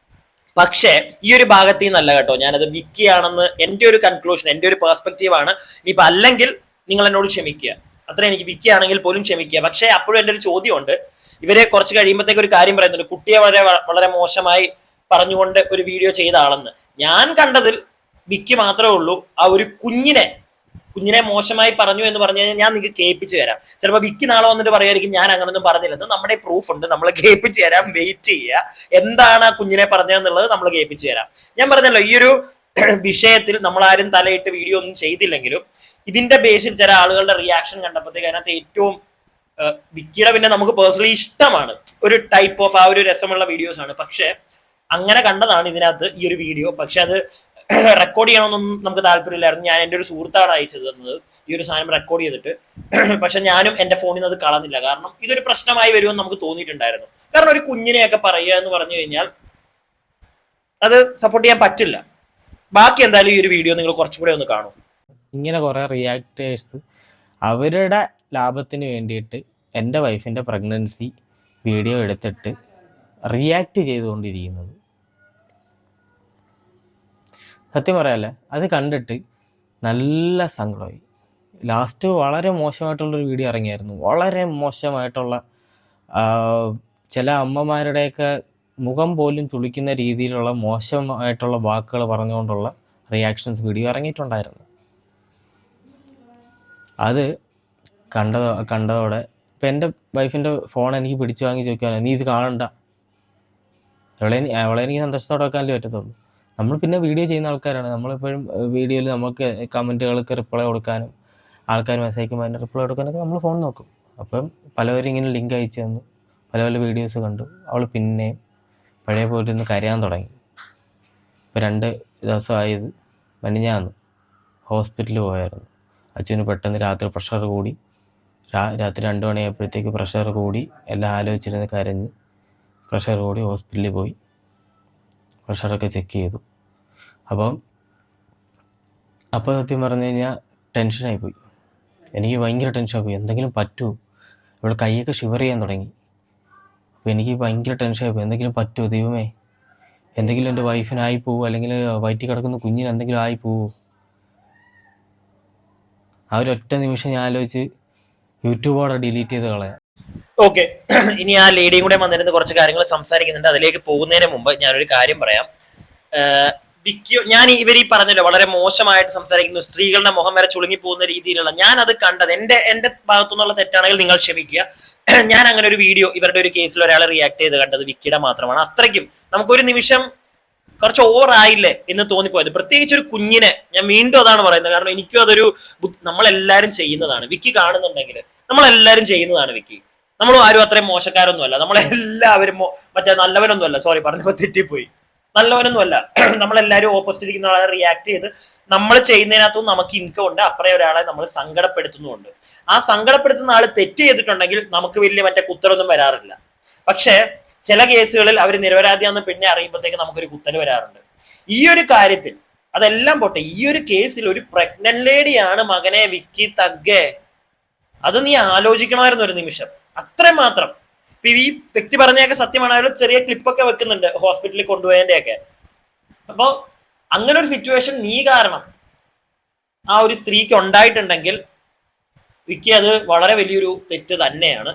പക്ഷേ ഈ ഒരു ഭാഗത്ത് നിന്നല്ല കേട്ടോ, ഞാനത് വിക്കിയാണെന്ന് എൻ്റെ ഒരു കൺക്ലൂഷൻ, എൻ്റെ ഒരു പെർസ്പെക്റ്റീവ് ആണ്. ഇനിയിപ്പോൾ അല്ലെങ്കിൽ നിങ്ങൾ എന്നോട് ക്ഷമിക്കുക, അത്ര എനിക്ക് വിക്കിയാണെങ്കിൽ പോലും ക്ഷമിക്കുക. പക്ഷേ അപ്പോഴും എൻ്റെ ഒരു ചോദ്യമുണ്ട്. ഇവരെ കുറച്ച് കഴിയുമ്പോഴത്തേക്ക് ഒരു കാര്യം പറയുന്നുണ്ട്, കുട്ടിയെ വളരെ മോശമായി പറഞ്ഞുകൊണ്ട് ഒരു വീഡിയോ ചെയ്ത ആളെന്ന്. ഞാൻ കണ്ടതിൽ വിക്കി മാത്രമേ ഉള്ളൂ ആ ഒരു കുഞ്ഞിനെ മോശമായി പറഞ്ഞു എന്ന് പറഞ്ഞു കഴിഞ്ഞാൽ ഞാൻ നിങ്ങൾക്ക് കേൾപ്പിച്ചു തരാം. ചിലപ്പോൾ വിക്കി നാളെ വന്നിട്ട് പറയുമായിരിക്കും ഞാൻ അങ്ങനൊന്നും പറഞ്ഞില്ലെന്ന്. നമ്മുടെ പ്രൂഫ് ഉണ്ട്, നമ്മൾ കേൾപ്പിച്ചു തരാം. വെയിറ്റ് ചെയ്യുക, എന്താണ് ആ കുഞ്ഞിനെ പറഞ്ഞതെന്നുള്ളത് നമ്മൾ കേൾപ്പിച്ചു തരാം. ഞാൻ പറഞ്ഞല്ലോ, ഈ ഒരു വിഷയത്തിൽ നമ്മൾ ആരും തലയിട്ട് വീഡിയോ ഒന്നും ചെയ്തില്ലെങ്കിലും ഇതിന്റെ ബേസിൽ ചില ആളുകളുടെ റിയാക്ഷൻ കണ്ടപ്പോഴത്തേക്ക് അതിനകത്ത് ഏറ്റവും വിക്കിയുടെ പിന്നെ നമുക്ക് പേഴ്സണലി ഇഷ്ടമാണ് ഒരു ടൈപ്പ് ഓഫ് ആ ഒരു രസമുള്ള വീഡിയോസ് ആണ്. പക്ഷെ അങ്ങനെ കണ്ടതാണ് ഇതിനകത്ത് ഈ ഒരു വീഡിയോ. പക്ഷെ അത് റെക്കോർഡ് ചെയ്യണമെന്നൊന്നും നമുക്ക് താല്പര്യമില്ലായിരുന്നു. ഞാൻ എൻ്റെ ഒരു സുഹൃത്താണ് അയച്ചു തന്നത് ഈ ഒരു സാധനം റെക്കോർഡ് ചെയ്തിട്ട്. പക്ഷെ ഞാനും എൻ്റെ ഫോണിൽ നിന്ന് അത് കളഞ്ഞില്ല, കാരണം ഇതൊരു പ്രശ്നമായി വരുമെന്ന് നമുക്ക് തോന്നിയിട്ടുണ്ടായിരുന്നു. കാരണം ഒരു കുഞ്ഞിനെയൊക്കെ പറയുക എന്ന് പറഞ്ഞു കഴിഞ്ഞാൽ അത് സപ്പോർട്ട് ചെയ്യാൻ പറ്റില്ല. ബാക്കി എന്തായാലും ഈ ഒരു വീഡിയോ നിങ്ങൾ കുറച്ചുകൂടെ ഒന്ന് കാണും. ഇങ്ങനെ കുറേ റിയാക്ടേഴ്സ് അവരുടെ ലാഭത്തിന് വേണ്ടിയിട്ട് എൻ്റെ വൈഫിൻ്റെ പ്രഗ്നൻസി വീഡിയോ എടുത്തിട്ട് റിയാക്ട് ചെയ്തുകൊണ്ടിരിക്കുന്നത്. സത്യം പറയാല്ലേ, അത് കണ്ടിട്ട് നല്ല സങ്കടമായി. ലാസ്റ്റ് വളരെ മോശമായിട്ടുള്ളൊരു വീഡിയോ ഇറങ്ങിയായിരുന്നു. വളരെ മോശമായിട്ടുള്ള ചില അമ്മമാരുടെയൊക്കെ മുഖം പോലും ചുളിക്കുന്ന രീതിയിലുള്ള മോശമായിട്ടുള്ള വാക്കുകൾ പറഞ്ഞുകൊണ്ടുള്ള റിയാക്ഷൻസ് വീഡിയോ ഇറങ്ങിയിട്ടുണ്ടായിരുന്നു. അത് കണ്ടതോടെ ഇപ്പം എൻ്റെ വൈഫിൻ്റെ ഫോൺ എനിക്ക് പിടിച്ചു വാങ്ങി ചോദിക്കാനോ, നീ ഇത് കാണണ്ട, അവളെ എനിക്ക് സന്തോഷത്തോടെ വെക്കാനല്ലേ പറ്റത്തുള്ളൂ. നമ്മൾ പിന്നെ വീഡിയോ ചെയ്യുന്ന ആൾക്കാരാണ്. നമ്മളെപ്പോഴും വീഡിയോയിൽ നമുക്ക് കമൻറ്റുകൾക്ക് റിപ്ലൈ കൊടുക്കാനും ആൾക്കാർ മെസ്സേജ് അതിൻ്റെ റിപ്ലൈ കൊടുക്കാനൊക്കെ നമ്മൾ ഫോൺ നോക്കും. അപ്പം പലവരും ഇങ്ങനെ ലിങ്ക് അയച്ചു തന്നു, പല പല വീഡിയോസ് കണ്ടു. അവൾ പിന്നെയും പഴയ പോയിട്ടൊന്ന് കരയാൻ തുടങ്ങി. ഇപ്പോൾ 2 ദിവസമായത് മെനിഞ്ഞാന്ന് ഹോസ്പിറ്റലിൽ പോയായിരുന്നു. അച്ഛന് പെട്ടെന്ന് രാത്രി പ്രഷർ കൂടി, രാത്രി 2 മണിയായപ്പോഴത്തേക്ക് പ്രഷർ കൂടി, എല്ലാം ആലോചിച്ചിരുന്ന് കരഞ്ഞ് പ്രഷർ കൂടി ഹോസ്പിറ്റലിൽ പോയി പ്രഷറൊക്കെ ചെക്ക് ചെയ്തു. അപ്പോൾ സത്യം പറഞ്ഞു കഴിഞ്ഞാൽ ടെൻഷനായിപ്പോയി. എനിക്ക് ഭയങ്കര ടെൻഷനായിപ്പോയി. എന്തെങ്കിലും പറ്റുമോ, ഇവിടെ കൈയൊക്കെ ഷിവർ ചെയ്യാൻ തുടങ്ങി. അപ്പോൾ എനിക്ക് ഭയങ്കര ടെൻഷനായിപ്പോയി. എന്തെങ്കിലും പറ്റുമോ ദൈവമേ, എന്തെങ്കിലും എൻ്റെ വൈഫിനായി പോവോ, അല്ലെങ്കിൽ വയറ്റിൽ കിടക്കുന്ന കുഞ്ഞിന് എന്തെങ്കിലും ആയി പോവോ. ആ ഒരു ഒറ്റ നിമിഷം ഞാൻ ആലോചിച്ച് യൂട്യൂബോടെ ഡിലീറ്റ് ചെയ്ത് കളയാം. ഓക്കെ, ഇനി ആ ലേഡിയും കൂടെ വന്നിരുന്ന് കുറച്ച് കാര്യങ്ങൾ സംസാരിക്കുന്നുണ്ട്. അതിലേക്ക് പോകുന്നതിന് മുമ്പ് ഞാനൊരു കാര്യം പറയാം. വിക്കി, ഞാൻ ഇവർ ഈ പറഞ്ഞല്ലോ വളരെ മോശമായിട്ട് സംസാരിക്കുന്നു, സ്ത്രീകളുടെ മുഖം വരെ ചുളുങ്ങി പോകുന്ന രീതിയിലുള്ള, ഞാൻ അത് കണ്ടത് എന്റെ ഭാഗത്തുനിന്നുള്ള തെറ്റാണെങ്കിൽ നിങ്ങൾ ക്ഷമിക്കുക. ഞാൻ അങ്ങനെ ഒരു വീഡിയോ ഇവരുടെ ഒരു കേസിൽ ഒരാളെ റിയാക്ട് ചെയ്ത് കണ്ടത് വിക്കിയുടെ മാത്രമാണ്. അത്രയ്ക്കും നമുക്കൊരു നിമിഷം കുറച്ച് ഓവർ ആയില്ലേ എന്ന് തോന്നിപ്പോയത്. പ്രത്യേകിച്ച് ഒരു കുഞ്ഞിനെ, ഞാൻ വീണ്ടും അതാണ് പറയുന്നത്, കാരണം എനിക്കും അതൊരു നമ്മളെല്ലാരും ചെയ്യുന്നതാണ്. വിക്കി കാണുന്നുണ്ടെങ്കിൽ നമ്മളെല്ലാരും ചെയ്യുന്നതാണ്. വിക്കി, നമ്മളും ആരും അത്രയും മോശക്കാരൊന്നുമല്ല, നമ്മളെല്ലാവരും മറ്റേ നല്ലവനൊന്നുമല്ല, സോറി പറഞ്ഞപ്പോ തെറ്റിപ്പോയി, നല്ലവനൊന്നുമല്ല. നമ്മളെല്ലാവരും ഓപ്പോസിറ്റ് ഇരിക്കുന്ന ആളെ റിയാക്ട് ചെയ്ത് നമ്മൾ ചെയ്യുന്നതിനകത്തും നമുക്ക് ഇൻകം ഉണ്ട്, അപ്പറേ ഒരാളെ നമ്മൾ സങ്കടപ്പെടുത്തുന്നുമുണ്ട്. ആ സങ്കടപ്പെടുത്തുന്ന ആൾ തെറ്റ് ചെയ്തിട്ടുണ്ടെങ്കിൽ നമുക്ക് വലിയ മറ്റേ കുത്തലൊന്നും വരാറില്ല. പക്ഷെ ചില കേസുകളിൽ അവർ നിരപരാധിയാണെന്ന് പിന്നെ അറിയുമ്പോഴത്തേക്ക് നമുക്കൊരു കുത്തൽ വരാറുണ്ട്. ഈ ഒരു കാര്യത്തിൽ അതെല്ലാം പോട്ടെ, ഈ ഒരു കേസിൽ ഒരു പ്രഗ്നന്റ് ലേഡിയാണ് മകനെ വിക്കി തഗ്ഗെ, അത് നീ ആലോചിക്കണമായിരുന്നു ഒരു നിമിഷം, അത്രയും മാത്രം. ഈ വ്യക്തി പറഞ്ഞൊക്കെ സത്യമാണല്ലോ, ചെറിയ ക്ലിപ്പൊക്കെ വെക്കുന്നുണ്ട് ഹോസ്പിറ്റലിൽ കൊണ്ടുപോയതിന്റെ ഒക്കെ. അപ്പൊ അങ്ങനെ ഒരു സിറ്റുവേഷൻ നീ കാരണം ആ ഒരു സ്ത്രീക്ക് ഉണ്ടായിട്ടുണ്ടെങ്കിൽ വിക്കി അത് വളരെ വലിയൊരു തെറ്റ് തന്നെയാണ്.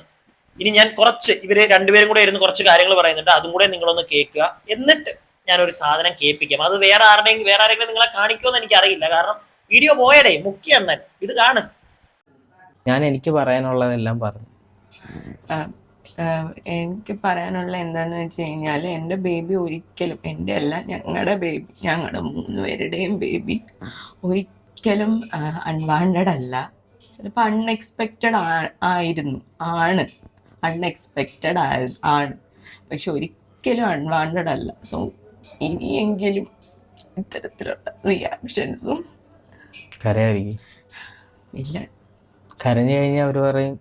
ഇനി ഞാൻ കുറച്ച് ഇവര് രണ്ടുപേരും കൂടെ ഇരുന്ന് കുറച്ച് കാര്യങ്ങൾ പറയുന്നുണ്ട്, അതും കൂടെ നിങ്ങളൊന്ന് കേൾക്കുക. എന്നിട്ട് ഞാനൊരു സാധനം കേൾപ്പിക്കാം. അത് വേറെ ആരെങ്കിലും നിങ്ങളെ കാണിക്കുമെന്ന് എനിക്കറിയില്ല, കാരണം വീഡിയോ പോയടേ മുഖ്യണ്ണൻ ഇത് കാണും. ഞാൻ എനിക്ക് പറയാനുള്ളതെല്ലാം പറഞ്ഞു. എനിക്ക് പറയാനുള്ള എന്താന്ന് വെച്ച് കഴിഞ്ഞാൽ, എൻ്റെ ബേബി ഒരിക്കലും, എൻ്റെ അല്ല, ഞങ്ങളുടെ ബേബി, ഞങ്ങളുടെ 3 പേരുടെയും ബേബി ഒരിക്കലും അൺവാണ്ടഡ് അല്ല. ചിലപ്പോൾ അൺഎക്സ്പെക്റ്റഡ് ആണ് അൺഎക്സ്പെക്റ്റഡ് ആണ്, പക്ഷെ ഒരിക്കലും അൺവാണ്ടഡ് അല്ല. സോ ഇനിയെങ്കിലും ഇത്തരത്തിലുള്ള റിയാക്ഷൻസും കരയായിരിക്കും. ഇല്ല, കരഞ്ഞു കഴിഞ്ഞാൽ അവർ പറയും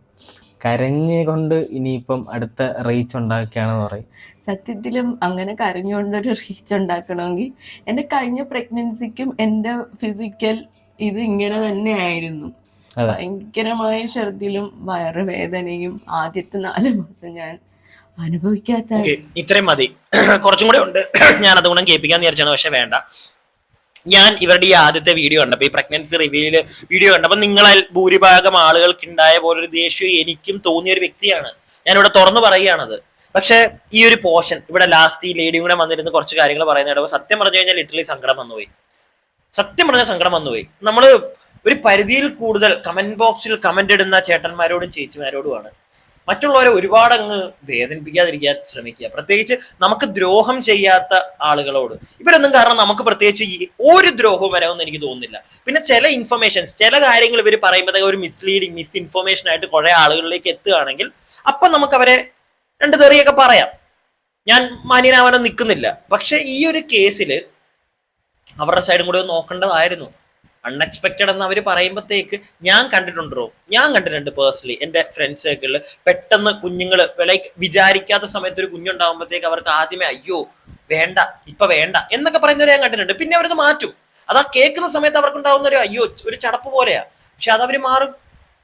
കരഞ്ഞുകൊണ്ട് ഇനിയിപ്പം അടുത്ത റീച്ച് ഉണ്ടാക്കുകയാണെന്ന് പറയും. സത്യത്തിലും അങ്ങനെ കരഞ്ഞുകൊണ്ടൊരു റീച്ച് ഉണ്ടാക്കണമെങ്കിൽ എൻ്റെ കഴിഞ്ഞ പ്രഗ്നൻസിക്കും എൻ്റെ ഫിസിക്കൽ ഇത് ഇങ്ങനെ തന്നെ ആയിരുന്നു. ഭയങ്കരമായ ഛർദിലും വയറുവേദനയും ആദ്യത്തെ 4 മാസം ഞാൻ അനുഭവിക്കാത്ത. ഇത്രയും മതി, കുറച്ചും കൂടെ ഉണ്ട്, ഞാൻ അതുകൊണ്ട് കേൾപ്പിക്കാന്ന് വിചാരിച്ചാണ്, പക്ഷെ വേണ്ട. ഞാൻ ഇവരുടെ ഈ ആദ്യത്തെ വീഡിയോ കണ്ടപ്പോ, ഈ പ്രഗ്നൻസി റിവ്യൂല് വീഡിയോ കണ്ടപ്പോ നിങ്ങളിൽ ഭൂരിഭാഗം ആളുകൾക്ക് ഉണ്ടായ പോലൊരു ദേഷ്യം എനിക്കും തോന്നിയ ഒരു വ്യക്തിയാണ് ഞാൻ ഇവിടെ തുറന്നു പറയുകയാണത്. പക്ഷെ ഈ ഒരു പോർഷൻ ഇവിടെ ലാസ്റ്റ് ഈ ലേഡിയും കൂടെ വന്നിരുന്ന് കുറച്ച് കാര്യങ്ങൾ പറയുന്ന സത്യം പറഞ്ഞു കഴിഞ്ഞാൽ ലിറ്ററലി സങ്കടം വന്നുപോയി. സത്യം പറഞ്ഞ സങ്കടം വന്നുപോയി. നമ്മള് ഒരു പരിധിയിൽ കൂടുതൽ കമന്റ് ബോക്സിൽ കമന്റ് ഇടുന്ന ചേട്ടന്മാരോടും ചേച്ചിമാരോടുമാണ് മറ്റുള്ളവരെ ഒരുപാട് അങ്ങ് വേദനിപ്പിക്കാതിരിക്കാൻ ശ്രമിക്കുക. പ്രത്യേകിച്ച് നമുക്ക് ദ്രോഹം ചെയ്യാത്ത ആളുകളോട്. ഇവരൊന്നും കാരണം നമുക്ക് പ്രത്യേകിച്ച് ഒരു ദ്രോഹവും വരാമെന്ന് എനിക്ക് തോന്നുന്നില്ല. പിന്നെ ചില ഇൻഫർമേഷൻസ്, ചില കാര്യങ്ങൾ ഇവർ പറയുമ്പോഴത്തേക്ക് ഒരു മിസ് ഇൻഫർമേഷൻ ആയിട്ട് കുറെ ആളുകളിലേക്ക് എത്തുകയാണെങ്കിൽ അപ്പം നമുക്ക് അവരെ 2 തെറിയൊക്കെ പറയാം. ഞാൻ മാന്യനാവാനോ നിൽക്കുന്നില്ല. പക്ഷെ ഈ ഒരു കേസിൽ അവരുടെ സൈഡും കൂടെ നോക്കേണ്ടതായിരുന്നു. അൺഎക്സ്പെക്റ്റഡ് എന്ന് അവർ പറയുമ്പോഴത്തേക്ക് ഞാൻ കണ്ടിട്ടുണ്ട് പേഴ്സണലി എൻ്റെ ഫ്രണ്ട്സ് സർക്കിളിൽ. പെട്ടെന്ന് കുഞ്ഞുങ്ങൾ ലൈക്ക് വിചാരിക്കാത്ത സമയത്ത് ഒരു കുഞ്ഞുണ്ടാകുമ്പോഴത്തേക്ക് അവർക്ക് ആദ്യമേ അയ്യോ വേണ്ട ഇപ്പൊ വേണ്ട എന്നൊക്കെ പറയുന്നവരെ ഞാൻ കണ്ടിട്ടുണ്ട്. പിന്നെ അവരത് മാറ്റും. അത് ആ കേൾക്കുന്ന സമയത്ത് അവർക്കുണ്ടാവുന്ന ഒരു അയ്യോ ഒരു ചടപ്പ് പോലെയാ, പക്ഷെ അത് അവർ മാറും.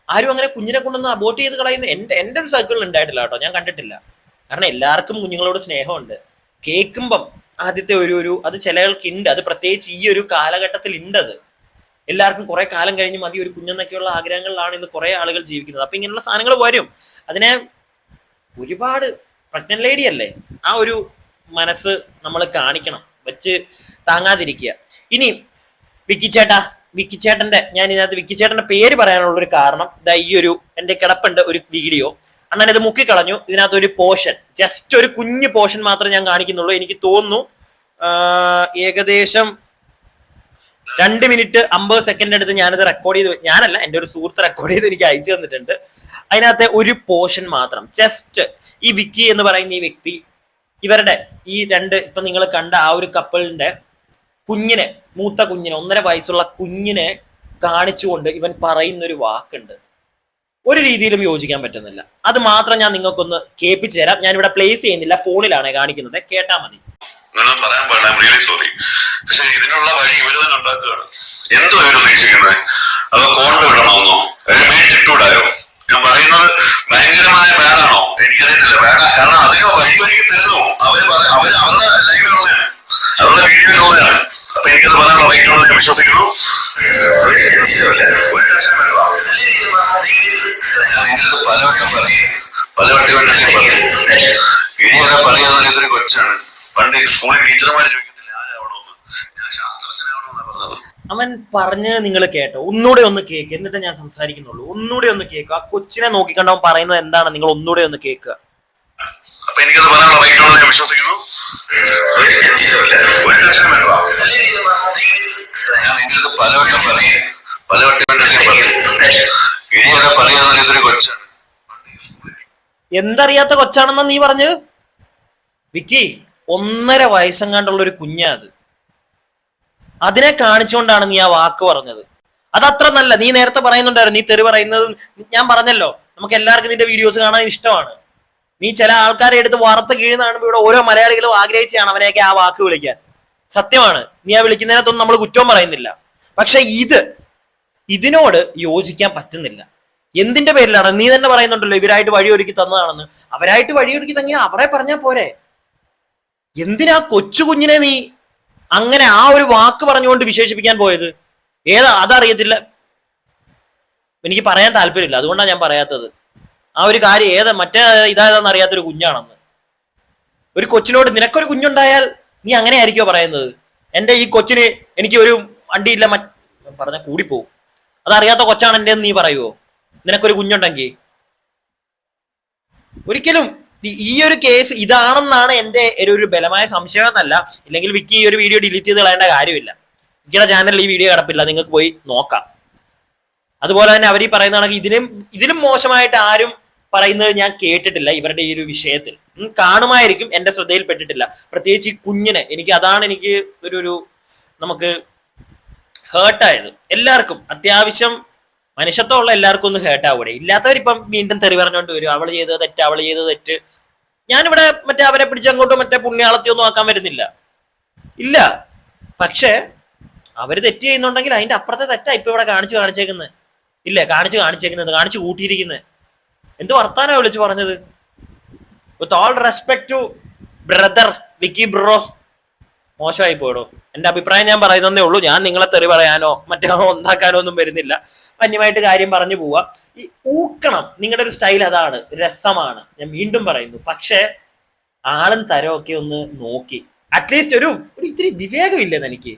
ആരും അങ്ങനെ കുഞ്ഞിനെ കൊണ്ടൊന്ന് അബോർട്ട് ചെയ്ത് കളയുന്ന എൻ്റെ ഒരു സർക്കിളിൽ ഉണ്ടായിട്ടില്ല കേട്ടോ, ഞാൻ കണ്ടിട്ടില്ല. കാരണം എല്ലാവർക്കും കുഞ്ഞുങ്ങളോട് സ്നേഹമുണ്ട്. കേൾക്കുമ്പം ആദ്യത്തെ ഒരു അത് ചിലകൾക്ക് ഉണ്ട്, അത് പ്രത്യേകിച്ച് ഈ ഒരു കാലഘട്ടത്തിൽ ഉണ്ട്. അത് എല്ലാവർക്കും കുറെ കാലം കഴിഞ്ഞ് മതി ഒരു കുഞ്ഞെന്നൊക്കെയുള്ള ആഗ്രഹങ്ങളിലാണ് ഇന്ന് കുറെ ആളുകൾ ജീവിക്കുന്നത്. അപ്പൊ ഇങ്ങനെയുള്ള സാധനങ്ങൾ വരും. അതിനെ ഒരുപാട് പ്രഗ്നന്റ് ലേഡി അല്ലേ, ആ ഒരു മനസ്സ് നമ്മൾ കാണിക്കണം, വെച്ച് താങ്ങാതിരിക്കുക. ഇനി വിക്കിച്ചേട്ടന്റെ ഞാൻ ഇതിനകത്ത് വിക്കിച്ചേട്ടന്റെ പേര് പറയാനുള്ള ഒരു കാരണം ഈ ഒരു എന്റെ കിടപ്പുണ്ട് ഒരു വീഡിയോ. അണ്ണൻ ഇത് മുക്കിക്കളഞ്ഞു. ഇതിനകത്ത് ഒരു പോർഷൻ, ജസ്റ്റ് ഒരു കുഞ്ഞു പോർഷൻ മാത്രമേ ഞാൻ കാണിക്കുന്നുള്ളൂ. എനിക്ക് തോന്നുന്നു ഏകദേശം 2 മിനിറ്റ് 50 സെക്കൻഡ് എടുത്ത് ഞാനിത് റെക്കോർഡ് ചെയ്ത്, ഞാനല്ല എൻ്റെ ഒരു സുഹൃത്ത് റെക്കോർഡ് ചെയ്ത് എനിക്ക് അയച്ചു തന്നിട്ടുണ്ട്. അതിനകത്തെ ഒരു പോർഷൻ മാത്രം, ജസ്റ്റ് ഈ വിക്കി എന്ന് പറയുന്ന ഈ വ്യക്തി ഇവരുടെ ഈ 2 ഇപ്പൊ നിങ്ങൾ കണ്ട ആ ഒരു കപ്പിളിന്റെ കുഞ്ഞിനെ, മൂത്ത കുഞ്ഞിനെ, 1.5 വയസ്സുള്ള കുഞ്ഞിനെ കാണിച്ചുകൊണ്ട് ഇവൻ പറയുന്നൊരു വാക്കുണ്ട്, ഒരു രീതിയിലും യോജിക്കാൻ പറ്റുന്നില്ല. അത് മാത്രം ഞാൻ നിങ്ങൾക്കൊന്ന് കേൾപ്പിച്ചു തരാം. ഞാൻ ഇവിടെ പ്ലേസ് ചെയ്യുന്നില്ല, ഫോണിലാണ് കാണിക്കുന്നത്, കേട്ടാ മതി. പറയാൻ പാടില്ല, ഐ എം റിയലി സോറി. പക്ഷെ ഇതിനുള്ള വഴി ഇവര് തന്നെ ഉണ്ടാക്കുകയാണ്. എന്തോ ഇവർ ഉദ്ദേശിക്കുന്നത്? അതോ കോണ്ട് വിടണമെന്നോ? മേടിച്ചിട്ടൂടായോ? ഞാൻ പറയുന്നത് ഭയങ്കരമായ ബാഡാണോ? എനിക്കറിയത്തില്ല. ബാഡാ കാരണം അതിന് വഴി തരുന്നു. അവരുടെ ലൈവിലുള്ളതാണ്, അവരുടെ വീഡിയോയിലുള്ളതാണ്. അപ്പൊ എനിക്കത് പറയാനുള്ള റൈറ്റുള്ളത് ഞാൻ വിശ്വസിക്കുന്നു. പലവട്ടം പറയും, പലവട്ടം ഇനി വരെ പറയാന്ന് ഇതൊരു കൊച്ചാണ്. പണ്ട് സ്കൂളിൽ ടീച്ചർമാർ ചോദിക്കത്തില്ല ആരാവണമെന്ന്, ഞാൻ ശാസ്ത്രജ്ഞനാവണമെന്നാണ് പറഞ്ഞത്. അവൻ പറഞ്ഞ് നിങ്ങൾ കേട്ടോ? ഒന്നുകൂടെ ഒന്ന് കേക്ക്, എന്നിട്ട് ഞാൻ സംസാരിക്കുന്നുള്ളൂ. ഒന്നുകൂടെ ഒന്ന് കേക്ക്. ആ കൊച്ചിനെ നോക്കിക്കണ്ട് അവൻ പറയുന്നത് എന്താണ്, നിങ്ങൾ ഒന്നുകൂടെ ഒന്ന് കേൾക്കുക. അപ്പൊ എനിക്കത് പറയാനുള്ള റൈറ്റാണെന്ന് ഞാൻ വിശ്വസിക്കുന്നു. ഞാൻ നിങ്ങൾക്ക് പലവട്ടം പറയും, പലവട്ടം ഇനി വരെ പറയാന്ന് ഇതൊരു കൊച്ചാണ്. എന്തറിയാത്ത കൊച്ചാണെന്നാ നീ പറഞ്ഞ്? വിക്കി, 1.5 വയസ്സെങ്ങാണ്ടുള്ള ഒരു കുഞ്ഞാ അത്. അതിനെ കാണിച്ചുകൊണ്ടാണ് നീ ആ വാക്ക് പറഞ്ഞത്. അതത്ര നല്ല. നീ നേരത്തെ പറയുന്നുണ്ടായിരുന്നു, നീ തെറി പറയുന്നത് ഞാൻ പറഞ്ഞല്ലോ. നമുക്ക് എല്ലാവർക്കും നിന്റെ വീഡിയോസ് കാണാൻ ഇഷ്ടമാണ്. നീ ചില ആൾക്കാരെ എടുത്ത് വാർത്ത കീഴുന്നതാണ് ഇവിടെ ഓരോ മലയാളികളും ആഗ്രഹിച്ചാണ് അവനെയൊക്കെ ആ വാക്ക് വിളിക്കാൻ. സത്യമാണ്, നീ ആ വിളിക്കുന്നതിനകത്തൊന്നും നമ്മൾ കുറ്റവും പറയുന്നില്ല. പക്ഷെ ഇതിനോട് യോജിക്കാൻ പറ്റുന്നില്ല. എന്തിന്റെ പേരിലാണ്? നീ തന്നെ പറയുന്നുണ്ടല്ലോ ഇവരായിട്ട് വഴിയൊരുക്കി തന്നതാണെന്ന്. അവരായിട്ട് വഴിയൊരുക്കി തങ്ങിയ അവരെ പറഞ്ഞാൽ പോരെ? എന്തിനാ കൊച്ചു കുഞ്ഞിനെ നീ അങ്ങനെ ആ ഒരു വാക്ക് പറഞ്ഞുകൊണ്ട് വിശേഷിപ്പിക്കാൻ പോയത്? അതറിയത്തില്ല, എനിക്ക് പറയാൻ താല്പര്യമില്ല, അതുകൊണ്ടാണ് ഞാൻ പറയാത്തത്. ആ ഒരു കാര്യം മറ്റേ ഇതായതെന്ന് അറിയാത്തൊരു കുഞ്ഞാണെന്ന്. ഒരു കൊച്ചിനോട് നിനക്കൊരു കുഞ്ഞുണ്ടായാൽ നീ അങ്ങനെ ആയിരിക്കോ പറയുന്നത്? എന്റെ ഈ കൊച്ചിന് എനിക്ക് ഒരു വണ്ടിയില്ല പറഞ്ഞ കൂടിപ്പോവും. അതറിയാത്ത കൊച്ചാണ് എൻ്റെ നീ പറയുവോ നിനക്കൊരു കുഞ്ഞുണ്ടെങ്കിൽ? ഒരിക്കലും. ഈ ഒരു കേസ് ഇതാണെന്നാണ് എൻ്റെ ഒരു ബലമായ സംശയം എന്നല്ല. ഇല്ലെങ്കിൽ വിക്കി ഈ ഒരു വീഡിയോ ഡിലീറ്റ് ചെയ്ത് കളയേണ്ട കാര്യമില്ല. വിക്കിയുടെ ചാനലിൽ ഈ വീഡിയോ കിടപ്പില്ല, നിങ്ങൾക്ക് പോയി നോക്കാം. അതുപോലെ തന്നെ അവർ ഈ പറയുന്നതാണെങ്കിൽ ഇതിലും മോശമായിട്ട് ആരും പറയുന്നത് ഞാൻ കേട്ടിട്ടില്ല ഇവരുടെ ഈ ഒരു വിഷയത്തിൽ. കാണുമായിരിക്കും, എൻ്റെ ശ്രദ്ധയിൽപ്പെട്ടിട്ടില്ല. പ്രത്യേകിച്ച് ഈ കുഞ്ഞിനെ അതാണ് എനിക്ക് നമുക്ക് ഹേർട്ടായത്. എല്ലാവർക്കും അത്യാവശ്യം മനുഷ്യത്വമുള്ള എല്ലാവർക്കും ഒന്ന് ഹേർട്ടാവൂടെ? ഇല്ലാത്തവരിപ്പം വീണ്ടും തെറി പറഞ്ഞുകൊണ്ട് വരും, അവള് ചെയ്തത് തെറ്റ്, അവള് ചെയ്തത് തെറ്റ്. ഞാനിവിടെ അവരെ പിടിച്ചങ്ങോട്ടും പുണ്യാളത്തിയൊന്നും ആക്കാൻ വരുന്നില്ല, ഇല്ല. പക്ഷെ അവര് തെറ്റ് ചെയ്യുന്നുണ്ടെങ്കിൽ അതിന്റെ അപ്പുറത്തെ തെറ്റാ ഇപ്പൊ ഇവിടെ കാണിച്ചേക്കുന്നത്. ഇല്ലേ, കാണിച്ചു കൂട്ടിയിരിക്കുന്നത്. എന്ത് വർത്താനാ വിളിച്ചു പറഞ്ഞത്? With all respect to brother Vicky bro, മോശമായി പോയിടോ. എന്റെ അഭിപ്രായം ഞാൻ പറയുന്നതേ ഉള്ളൂ. ഞാൻ നിങ്ങളെ തെറി പറയാനോ ഉണ്ടാക്കാനോ ഒന്നും വരുന്നില്ല. അന്യമായിട്ട് കാര്യം പറഞ്ഞു പോവാ. ഈ ഊക്കണം, നിങ്ങളുടെ ഒരു സ്റ്റൈൽ അതാണ്, രസമാണ്, ഞാൻ വീണ്ടും പറയുന്നു. പക്ഷെ ആളും തരമൊക്കെ ഒന്ന് നോക്കി, അറ്റ്ലീസ്റ്റ് ഒരു ഇത്തിരി വിവേകമില്ലെന്ന് എനിക്ക്.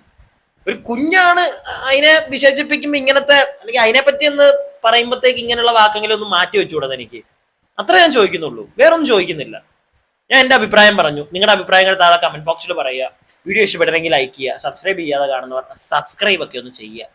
ഒരു കുഞ്ഞാണ്, അതിനെ വിശേഷിപ്പിക്കുമ്പോ ഇങ്ങനത്തെ, അല്ലെങ്കിൽ അതിനെ പറ്റി ഒന്ന് പറയുമ്പോഴത്തേക്ക് ഇങ്ങനെയുള്ള വാക്കെങ്കിലും ഒന്ന് മാറ്റി വെച്ചുകൂടാ എനിക്ക്. അത്ര ഞാൻ ചോദിക്കുന്നുള്ളൂ, വേറൊന്നും ചോദിക്കുന്നില്ല. ഞാൻ എൻ്റെ അഭിപ്രായം പറഞ്ഞു. നിങ്ങളുടെ അഭിപ്രായങ്ങൾ താഴെ കമന്റ് ബോക്സിൽ പറയുക. വീഡിയോ ഇഷ്ടപ്പെട്ടെങ്കിൽ ലൈക്ക് ചെയ്യുക. സബ്സ്ക്രൈബ് ചെയ്യാതെ കാണുന്നവർ സബ്സ്ക്രൈബ് ഒക്കെ ഒന്ന് ചെയ്യുക.